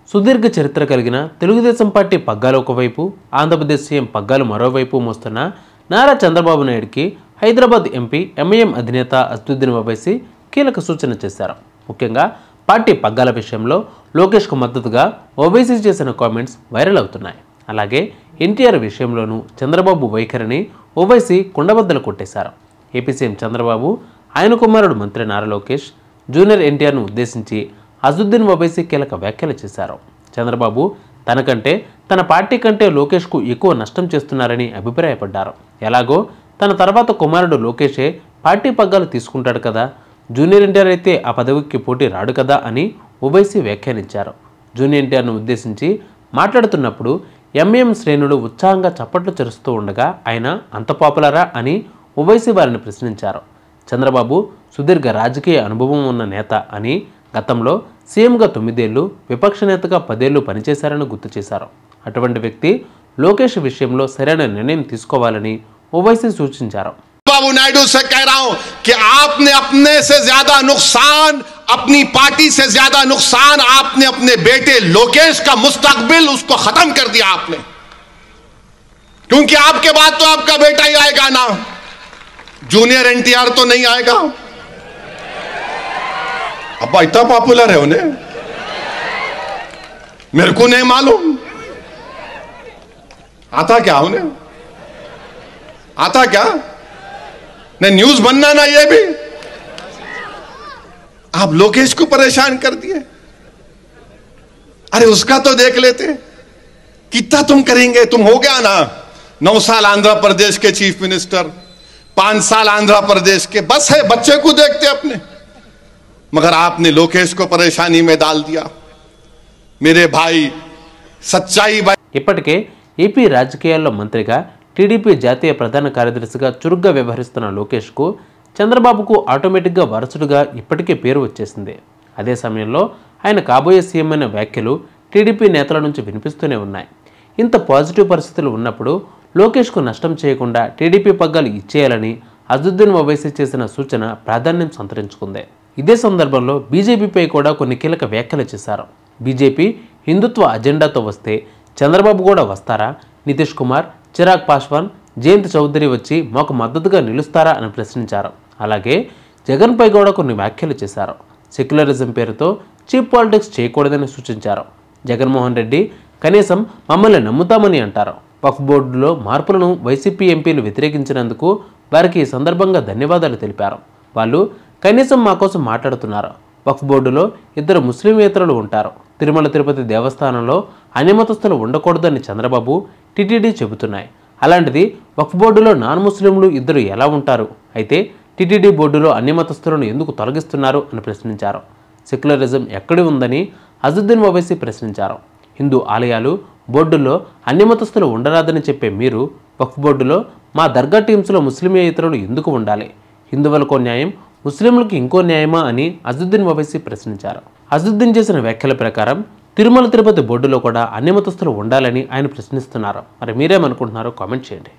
సుదీర్ఘ చరిత్ర కలిగిన తెలుగుదేశం పార్టీ పగ్గాలు ఒకవైపు, ఆంధ్రప్రదేశ్ సీఎం పగ్గాలు మరోవైపు మోస్తున్న నారా చంద్రబాబు నాయుడుకి హైదరాబాద్ ఎంపీ ఎంఐఎం అధినేత అసదుద్దీన్ ఓవైసీ కీలక సూచన చేశారు. ముఖ్యంగా పార్టీ పగ్గాల విషయంలో లోకేష్కు మద్దతుగా ఓవైసీ చేసిన కామెంట్స్ వైరల్ అవుతున్నాయి. అలాగే ఎన్టీఆర్ విషయంలోనూ చంద్రబాబు వైఖరిని ఓవైసీ కుండబద్దలు కొట్టేశారు. ఏపీ సీఎం చంద్రబాబు, ఆయన కుమారుడు మంత్రి నారా లోకేష్ జూనియర్ ఎన్టీఆర్ను ఉద్దేశించి అసదుద్దీన్ ఓవైసీ కీలక వ్యాఖ్యలు చేశారు. చంద్రబాబు తనకంటే తన పార్టీ కంటే లోకేష్కు ఎక్కువ నష్టం చేస్తున్నారని అభిప్రాయపడ్డారు. ఎలాగో తన తర్వాత కుమారుడు లోకేషే పార్టీ పగ్గాలు తీసుకుంటాడు కదా, జూనియర్ ఎన్టీఆర్ అయితే ఆ పదవికి పోటీ రాడు కదా అని ఓవైసీ వ్యాఖ్యానించారు. జూనియర్ ఎన్టీఆర్ను ఉద్దేశించి మాట్లాడుతున్నప్పుడు ఎంఐఎం శ్రేణులు ఉత్సాహంగా చప్పట్లు చెరుస్తూ ఉండగా ఆయన అంత పాపులరా అని ఓవైసీ వారిని ప్రశ్నించారు. చంద్రబాబు సుదీర్ఘ రాజకీయ అనుభవం ఉన్న నేత అని, గతంలో సీఎంగా 9 ఏళ్లు, విపక్ష నేతగా 10 ఏళ్లు పనిచేశారని గుర్తు చేశారు. అటువంటి వ్యక్తి లోకేష్ విషయంలో సరైన నిర్ణయం తీసుకోవాలని ఓవైసీ సూచించారు. बाबू नायडू से कह रहा हूं कि आपने अपने से ज्यादा नुकसान, अपनी पार्टी से ज्यादा नुकसान आपने अपने बेटे लोकेश का मुस्तकबिल उसको खत्म कर दिया आपने, क्योंकि आपके बाद तो आपका बेटा ही आएगा ना, जूनियर एनटीआर तो नहीं आएगा। अब्बा इतना पॉपुलर है उन्हें, मेरे को नहीं मालूम आता क्या उन्हें, आता क्या नहीं, न्यूज बनना ना, ये भी आप लोकेश को परेशान कर दिए। अरे उसका तो देख लेते, कितना तुम करेंगे, तुम हो गया ना 9 साल आंध्र प्रदेश के चीफ मिनिस्टर, 5 साल आंध्र प्रदेश के, बस है बच्चे को देखते अपने, मगर आपने लोकेश को परेशानी में डाल दिया। मेरे भाई सच्चाई भाई ఇప్పటికే ఏపీ రాజకీయాల్లో మంత్రిగా, టీడీపీ జాతీయ ప్రధాన కార్యదర్శిగా చురుగ్గా వ్యవహరిస్తున్న లోకేష్కు చంద్రబాబుకు ఆటోమేటిక్గా వారసుడుగా ఇప్పటికే పేరు వచ్చేసింది. అదే సమయంలో ఆయన కాబోయే సీఎం అనే వ్యాఖ్యలు టీడీపీ నేతల నుంచి వినిపిస్తూనే ఉన్నాయి. ఇంత పాజిటివ్ పరిస్థితులు ఉన్నప్పుడు లోకేష్కు నష్టం చేయకుండా టీడీపీ పగ్గాలు ఇచ్చేయాలని అసదుద్దీన్ ఓవైసీ చేసిన సూచన ప్రాధాన్యం సంతరించుకుంది. ఇదే సందర్భంలో బీజేపీపై కూడా కొన్ని కీలక వ్యాఖ్యలు చేశారు. బీజేపీ హిందుత్వ అజెండాతో వస్తే చంద్రబాబు కూడా వస్తారా, నితీష్ కుమార్, చిరాగ్ పాస్వాన్, జయంత్ చౌదరి వచ్చి మాకు మద్దతుగా నిలుస్తారా అని ప్రశ్నించారు. అలాగే జగన్పై కూడా కొన్ని వ్యాఖ్యలు చేశారు. సెక్యులరిజం పేరుతో చీప్ పాలిటిక్స్ చేయకూడదని సూచించారు. జగన్మోహన్ రెడ్డి కనీసం మమ్మల్ని నమ్ముతామని అంటారు. వక్ఫ్ బోర్డులో మార్పులను వైసీపీ ఎంపీలు వ్యతిరేకించినందుకు వారికి ఈ సందర్భంగా ధన్యవాదాలు తెలిపారు. వాళ్ళు కనీసం మా కోసం మాట్లాడుతున్నారు. వక్ఫ్ బోర్డులో 2 ముస్లిమేతరులు ఉంటారు. తిరుమల తిరుపతి దేవస్థానంలో అన్యమతస్థులు ఉండకూడదని చంద్రబాబు, టీటీడీ చెబుతున్నాయి. అలాంటిది వక్ఫ్ బోర్డులో నాన్ ముస్లింలు 2 ఎలా ఉంటారు? అయితే టీటీడీ బోర్డులో అన్యమతస్థులను ఎందుకు తొలగిస్తున్నారు అని ప్రశ్నించారు. సెక్యులరిజం ఎక్కడి ఉందని అసదుద్దీన్ ఓవైసీ ప్రశ్నించారు. హిందూ ఆలయాలు, బోర్డుల్లో అన్యమతస్థులు ఉండరాదని చెప్పే మీరు వక్ఫ్ బోర్డులో మా దర్గా టీమ్స్లో ముస్లిమేతరులు ఎందుకు ఉండాలి? హిందువులకో న్యాయం, ముస్లింలకు ఇంకో న్యాయమా అని అసదుద్దీన్ ఓవైసీ ప్రశ్నించారు. అసదుద్దీన్ చేసిన వ్యాఖ్యల ప్రకారం తిరుమల తిరుపతి బోర్డులో కూడా అన్యమతస్థులు ఉండాలని ఆయన ప్రశ్నిస్తున్నారు. మరి మీరేమనుకుంటున్నారో కామెంట్ చేయండి.